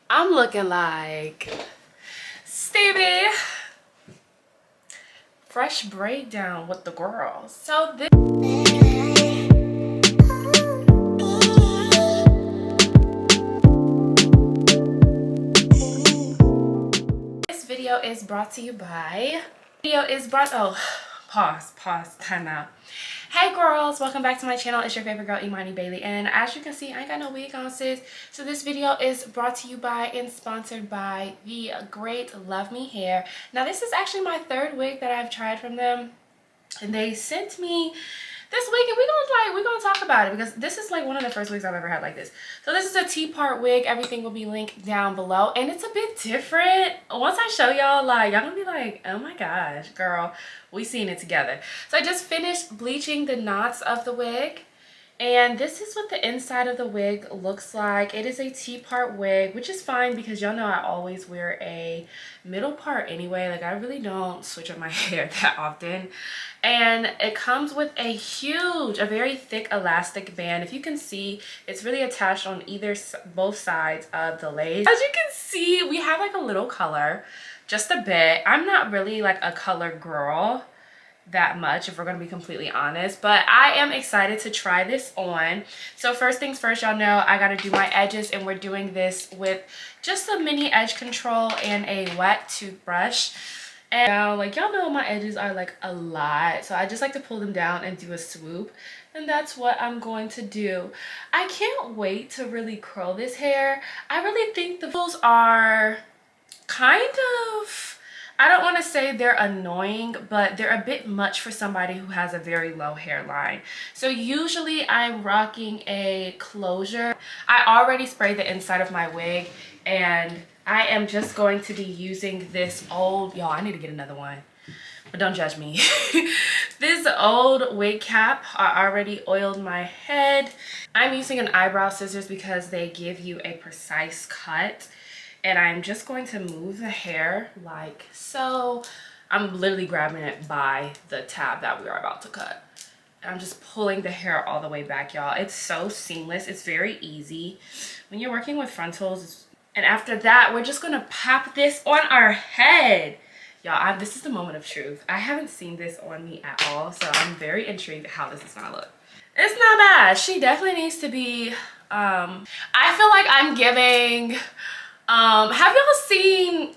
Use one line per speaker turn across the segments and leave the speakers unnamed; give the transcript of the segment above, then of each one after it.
I'm looking like Stevie. Fresh breakdown with the girls. So this video is brought to you by pause, time out. Hey girls, welcome back to my channel. It's your favorite girl, Imani Bailey, and as you can see, I ain't got no wig on, sis. So this video is brought to you by and sponsored by the great Luvme hair. Now this is actually my third wig that I've tried from them, and they sent me this wig, and we're gonna talk about it because this is like one of the first wigs I've ever had like this. So this is a T-part wig. Everything will be linked down below, and it's a bit different. Once I show y'all, like, y'all gonna be like, oh my gosh, girl, we seen it together. So I just finished bleaching the knots of the wig, and this is what the inside of the wig looks like. It is a T-part wig, which is fine because y'all know I always wear a middle part anyway. Like, I really don't switch up my hair that often. And it comes with a very thick elastic band. If you can see, it's really attached on both sides of the lace. As you can see, we have like a little color, just a bit. I'm not really like a color girl that much, if we're gonna be completely honest, but I am excited to try this on. So first things first, y'all know I gotta do my edges, and we're doing this with just a mini edge control and a wet toothbrush. And now, like, y'all know my edges are like a lot, so I just like to pull them down and do a swoop, and that's what I'm going to do. I can't wait to really curl this hair. I really think the curls are kind of, I don't want to say they're annoying, but they're a bit much for somebody who has a very low hairline. So usually I'm rocking a closure. I already sprayed the inside of my wig, and I am just going to be using this old, y'all, I need to get another one, but don't judge me. This old wig cap. I already oiled my head. I'm using an eyebrow scissors because they give you a precise cut. And I'm just going to move the hair like so. I'm literally grabbing it by the tab that we are about to cut. And I'm just pulling the hair all the way back, y'all. It's so seamless. It's very easy when you're working with frontals. And after that, we're just gonna pop this on our head. Y'all, this is the moment of truth. I haven't seen this on me at all, so I'm very intrigued how this is gonna look. It's not bad. She definitely needs to be, I feel like I'm giving, have y'all seen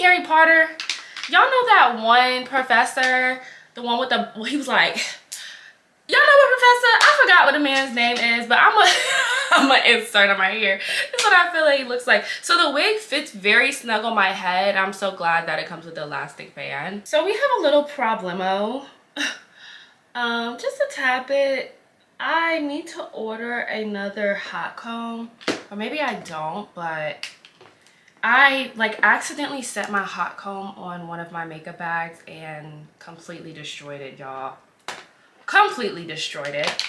Harry Potter? Y'all know that one professor, the one with the, he was like, y'all know what professor? I forgot what the man's name is, but I'm gonna insert him right here. That's what I feel like he looks like. So the wig fits very snug on my head. I'm so glad that it comes with the elastic band. So we have a little problemo. Just to tap it, I need to order another hot comb, or maybe I don't, but I like accidentally set my hot comb on one of my makeup bags and completely destroyed it, y'all. Completely destroyed it.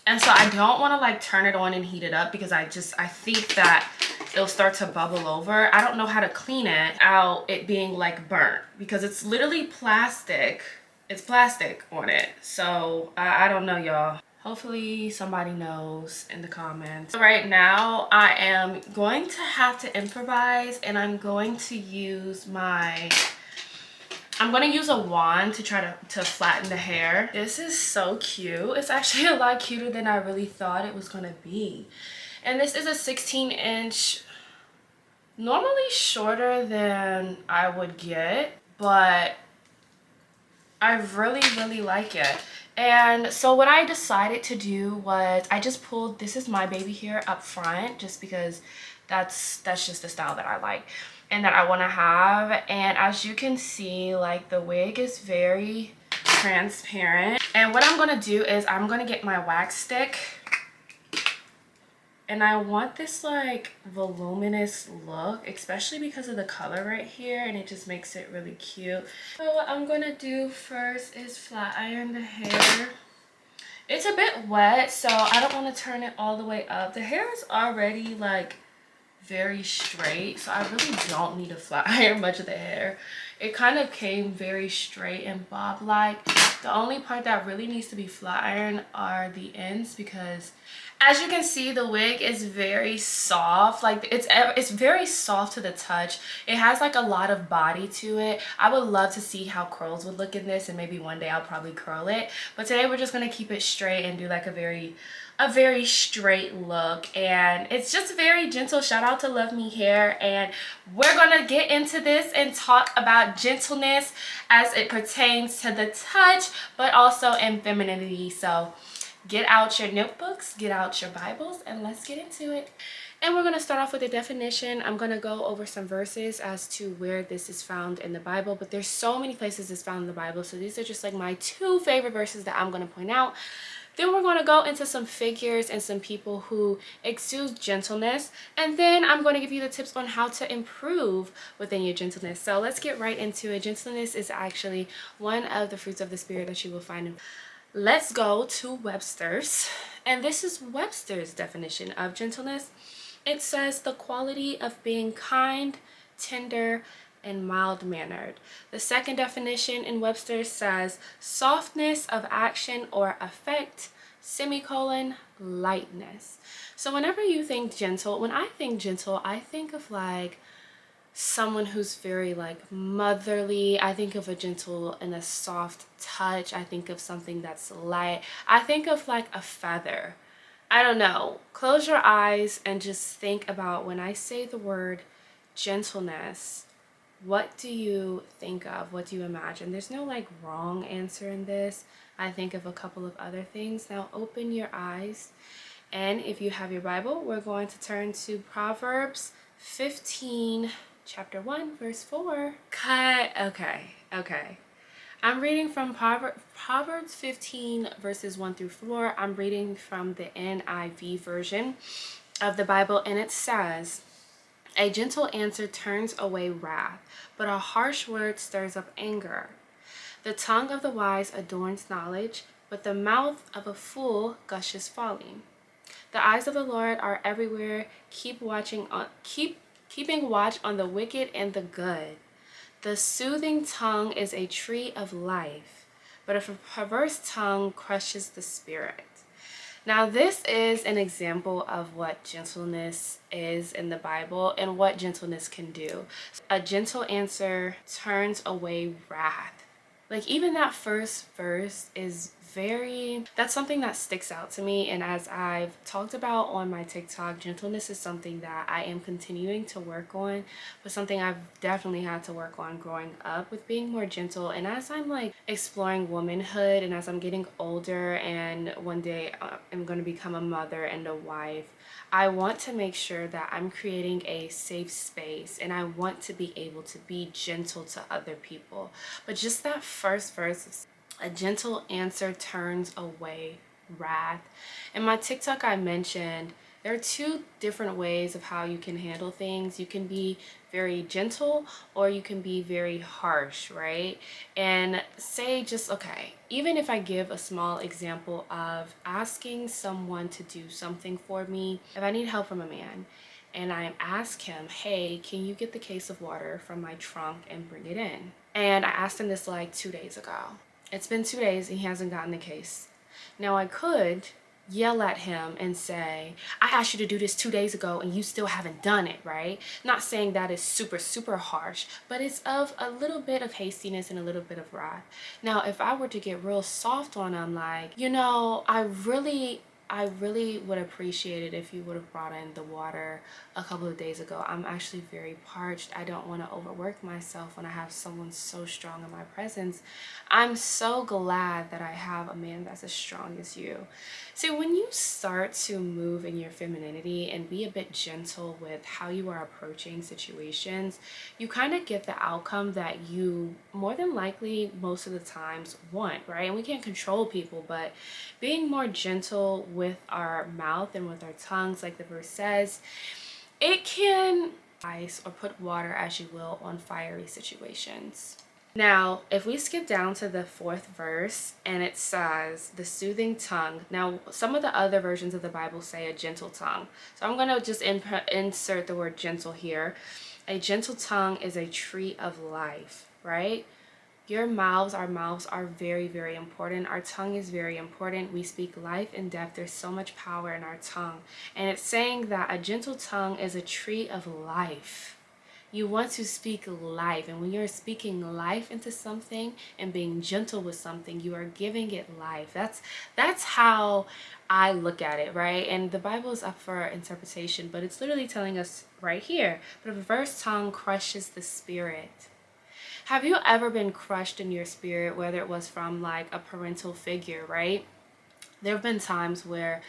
And so I don't want to like turn it on and heat it up because I think that it'll start to bubble over. I don't know how to clean it out it being like burnt because it's literally plastic. It's plastic on it. So I don't know, y'all. Hopefully somebody knows in the comments. Right now I am going to have to improvise, and I'm going to use a wand to try to flatten the hair. This is so cute. It's actually a lot cuter than I really thought it was gonna be. And this is a 16-inch, normally shorter than I would get, but I really like it. And so what I decided to do was I just pulled, this is my baby hair up front, just because that's just the style that I like and that I want to have. And as you can see, like, the wig is very transparent. And what I'm going to do is I'm going to get my wax stick, and I want this like voluminous look, especially because of the color right here, and it just makes it really cute. So what I'm gonna do first is flat iron the hair. It's a bit wet, so I don't want to turn it all the way up. The hair is already like very straight, so I really don't need to flat iron much of the hair. It kind of came very straight and bob like. The only part that really needs to be flat ironed are the ends, because As you can see, the wig is very soft. Like it's very soft to the touch. It has like a lot of body to it. I would love to see how curls would look in this, and maybe one day I'll probably curl it. But today we're just gonna keep it straight and do like a very straight look, and it's just very gentle. Shout out to Luvme hair, and we're gonna get into this and talk about gentleness as it pertains to the touch, but also in femininity. So get out your notebooks, get out your Bibles, and let's get into it. And we're going to start off with a definition. I'm going to go over some verses as to where this is found in the Bible, but there's so many places it's found in the Bible, so these are just like my 2 favorite verses that I'm going to point out. Then we're going to go into some figures and some people who exude gentleness, and then I'm going to give you the tips on how to improve within your gentleness. So let's get right into it. Gentleness is actually one of the fruits of the Spirit that you will find in. Let's go to Webster's, and this is Webster's definition of gentleness. It says the quality of being kind, tender, and mild-mannered. The second definition in Webster's says softness of action or affect, semicolon, lightness. So whenever you think gentle, when I think gentle, I think of like someone who's very like motherly. I think of a gentle and a soft touch. I think of something that's light. I think of like a feather. I don't know. Close your eyes and just think about when I say the word gentleness, what do you think of? What do you imagine? There's no like wrong answer in this. I think of a couple of other things. Now open your eyes, and if you have your Bible, we're going to turn to Proverbs 15 chapter 1 verse 4. Cut. Okay. I'm reading from Proverbs 15 verses 1 through 4. I'm reading from the NIV version of the Bible, and it says, a gentle answer turns away wrath, but a harsh word stirs up anger. The tongue of the wise adorns knowledge, but the mouth of a fool gushes folly. The eyes of the Lord are everywhere, keeping watch on the wicked and the good. The soothing tongue is a tree of life, but a perverse tongue crushes the spirit. Now this is an example of what gentleness is in the Bible and what gentleness can do. A gentle answer turns away wrath. Like even that first verse is that's something that sticks out to me, and as I've talked about on my TikTok, gentleness is something that I am continuing to work on, but something I've definitely had to work on growing up with being more gentle. And as I'm like exploring womanhood, and as I'm getting older, and one day I'm going to become a mother and a wife, I want to make sure that I'm creating a safe space, and I want to be able to be gentle to other people. But just that first verse, a gentle answer turns away wrath. In my TikTok, I mentioned there are 2 different ways of how you can handle things. You can be very gentle, or you can be very harsh, right? And say just, okay, even if I give a small example of asking someone to do something for me, if I need help from a man, and I ask him, hey, can you get the case of water from my trunk and bring it in? And I asked him this like 2 days ago. It's been 2 days and he hasn't gotten the case. Now I could yell at him and say, I asked you to do this 2 days ago and you still haven't done it, right? Not saying that is super harsh, but it's of a little bit of hastiness and a little bit of wrath. Now if I were to get real soft on him, like, you know, I really would appreciate it if you would have brought in the water a couple of days ago. I'm actually very parched. I don't want to overwork myself when I have someone so strong in my presence. I'm so glad that I have a man that's as strong as you. See, when you start to move in your femininity and be a bit gentle with how you are approaching situations, you kind of get the outcome that you more than likely most of the times want, right? And we can't control people, but being more gentle with our mouth and with our tongues, like the verse says, it can ice or put water, as you will, on fiery situations. Now, if we skip down to the 4th verse, and it says the soothing tongue. Now, some of the other versions of the Bible say a gentle tongue. So I'm going to just insert the word gentle here. A gentle tongue is a tree of life, right? Our mouths are very, very important. Our tongue is very important. We speak life and death. There's so much power in our tongue. And it's saying that a gentle tongue is a tree of life. You want to speak life. And when you're speaking life into something and being gentle with something, you are giving it life. That's how I look at it, right? And the Bible is up for interpretation, but it's literally telling us right here, but a perverse tongue crushes the spirit. Have you ever been crushed in your spirit, whether it was from like a parental figure, right? There have been times where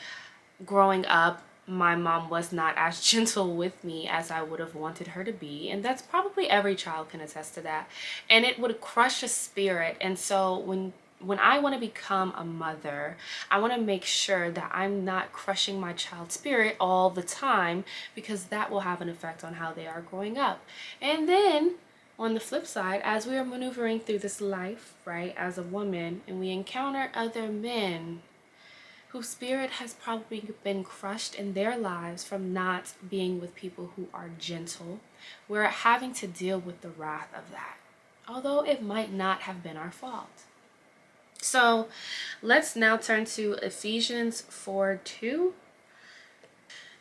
growing up, my mom was not as gentle with me as I would have wanted her to be. And that's probably every child can attest to that. And it would crush a spirit. And so when I want to become a mother, I want to make sure that I'm not crushing my child's spirit all the time, because that will have an effect on how they are growing up. And then on the flip side, as we are maneuvering through this life, right, as a woman, and we encounter other men whose spirit has probably been crushed in their lives from not being with people who are gentle, we're having to deal with the wrath of that, although it might not have been our fault. So let's now turn to Ephesians 4:2.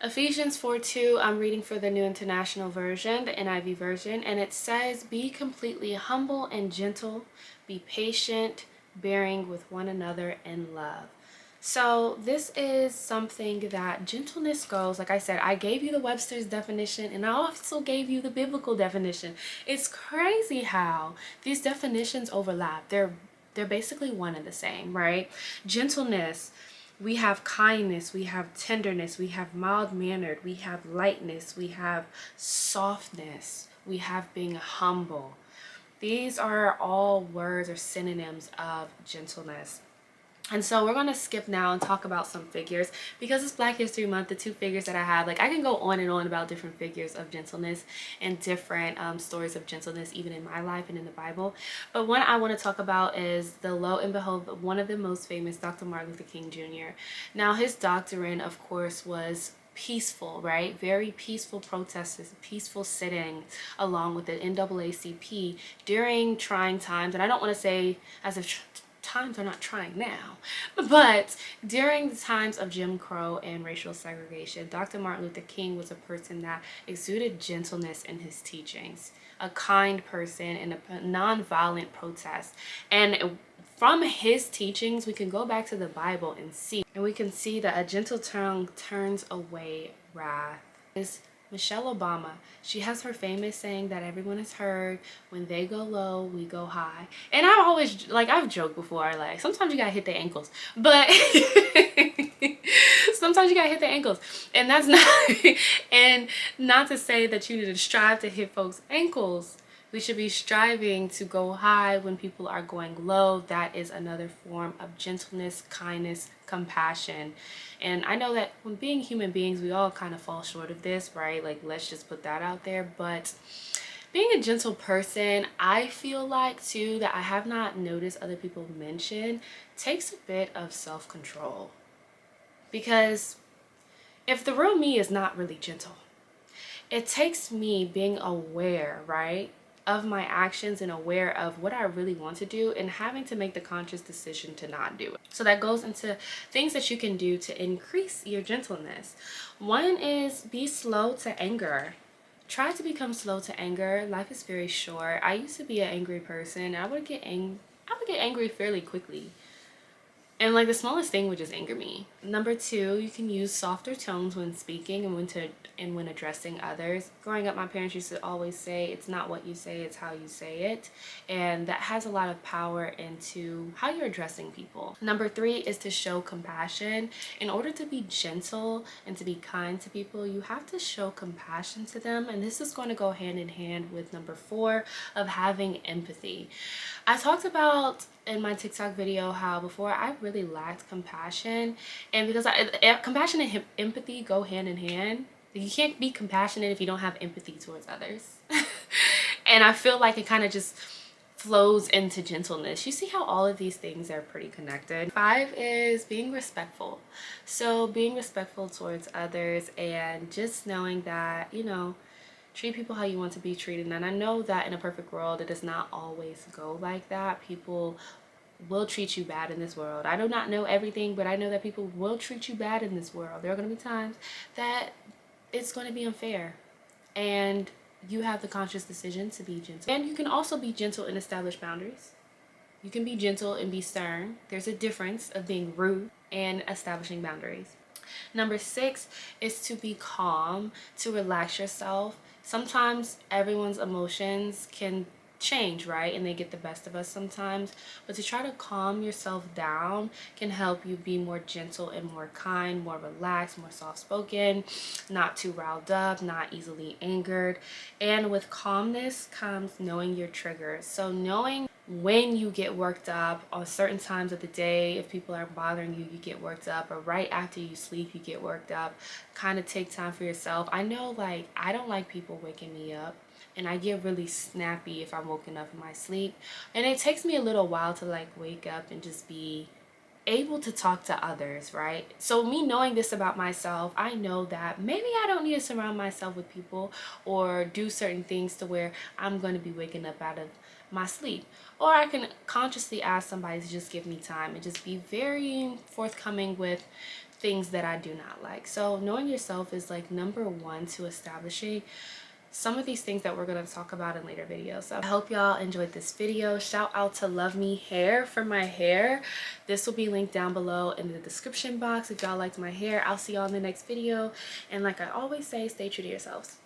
Ephesians 4:2, I'm reading for the New International Version, the NIV version, and it says, "Be completely humble and gentle, be patient, bearing with one another in love." So this is something that gentleness goes, like I said, I gave you the Webster's definition and I also gave you the biblical definition. It's crazy how these definitions overlap. They're basically one and the same, right? Gentleness, we have kindness, we have tenderness, we have mild-mannered, we have lightness, we have softness, we have being humble. These are all words or synonyms of gentleness. And so we're going to skip now and talk about some figures, because it's Black History Month. The two figures that I have, like, I can go on and on about different figures of gentleness and different stories of gentleness, even in my life and in the Bible. But one I want to talk about is the lo and behold, one of the most famous, Dr. Martin Luther King Jr. Now, his doctrine, of course, was peaceful, right? Very peaceful protests, peaceful sitting along with the NAACP during trying times. And I don't want to say as if times are not trying now, but during the times of Jim Crow and racial segregation, Dr. Martin Luther King was a person that exuded gentleness in his teachings, a kind person and a non-violent protest. And from his teachings, we can go back to the Bible and we can see that a gentle tongue turns away wrath. Michelle Obama, she has her famous saying that everyone has heard, when they go low, we go high. And I've always, like, I've joked before, like, sometimes you gotta hit their ankles, but sometimes you gotta hit their ankles. And that's not, and not to say that you need to strive to hit folks' ankles. We should be striving to go high when people are going low. That is another form of gentleness, kindness, compassion. And I know that when being human beings, we all kind of fall short of this, right? Like, let's just put that out there. But being a gentle person, I feel like too, that I have not noticed other people mention, takes a bit of self-control. Because if the real me is not really gentle, it takes me being aware, right, of my actions and aware of what I really want to do and having to make the conscious decision to not do it. So that goes into things that you can do to increase your gentleness. One is be slow to anger. Try to become slow to anger. Life is very short. I used to be an angry person. I would get angry fairly quickly. And like the smallest thing would just anger me. Number two, you can use softer tones when speaking and when addressing others. Growing up, my parents used to always say, it's not what you say, it's how you say it. And that has a lot of power into how you're addressing people. Number three is to show compassion. In order to be gentle and to be kind to people, you have to show compassion to them. And this is going to go hand in hand with number four of having empathy. I talked about in my TikTok video how before I really lacked compassion, and because compassion and empathy go hand in hand. You can't be compassionate if you don't have empathy towards others. And I feel like it kind of just flows into gentleness. You see how all of these things are pretty connected. Five is being respectful. So being respectful towards others and just knowing that, you know, Treat people how you want to be treated. And I know that in a perfect world, it does not always go like that. People will treat you bad in this world. I do not know everything, but I know that people will treat you bad in this world. There are going to be times that it's going to be unfair, and you have the conscious decision to be gentle. And you can also be gentle and establish boundaries. You can be gentle and be stern. There's a difference of being rude and establishing boundaries. Number 6 is to be calm, to relax yourself. Sometimes everyone's emotions can change, right? And they get the best of us sometimes. But to try to calm yourself down can help you be more gentle and more kind, more relaxed, more soft-spoken, not too riled up, not easily angered. And with calmness comes knowing your triggers. So knowing when you get worked up on certain times of the day, if people are bothering you, you get worked up, or right after you sleep, you get worked up. Kind of take time for yourself. I know, like, I don't like people waking me up, and I get really snappy if I'm woken up in my sleep, and it takes me a little while to like wake up and just be able to talk to others, right? So me knowing this about myself, I know that maybe I don't need to surround myself with people or do certain things to where I'm going to be waking up out of my sleep. Or I can consciously ask somebody to just give me time and just be very forthcoming with things that I do not like. So knowing yourself is like number 1 to establishing some of these things that we're going to talk about in later videos. So I hope y'all enjoyed this video. Shout out to Luvme Hair for my hair. This will be linked down below in the description box if y'all liked my hair. I'll see y'all in the next video. And like I always say, stay true to yourselves.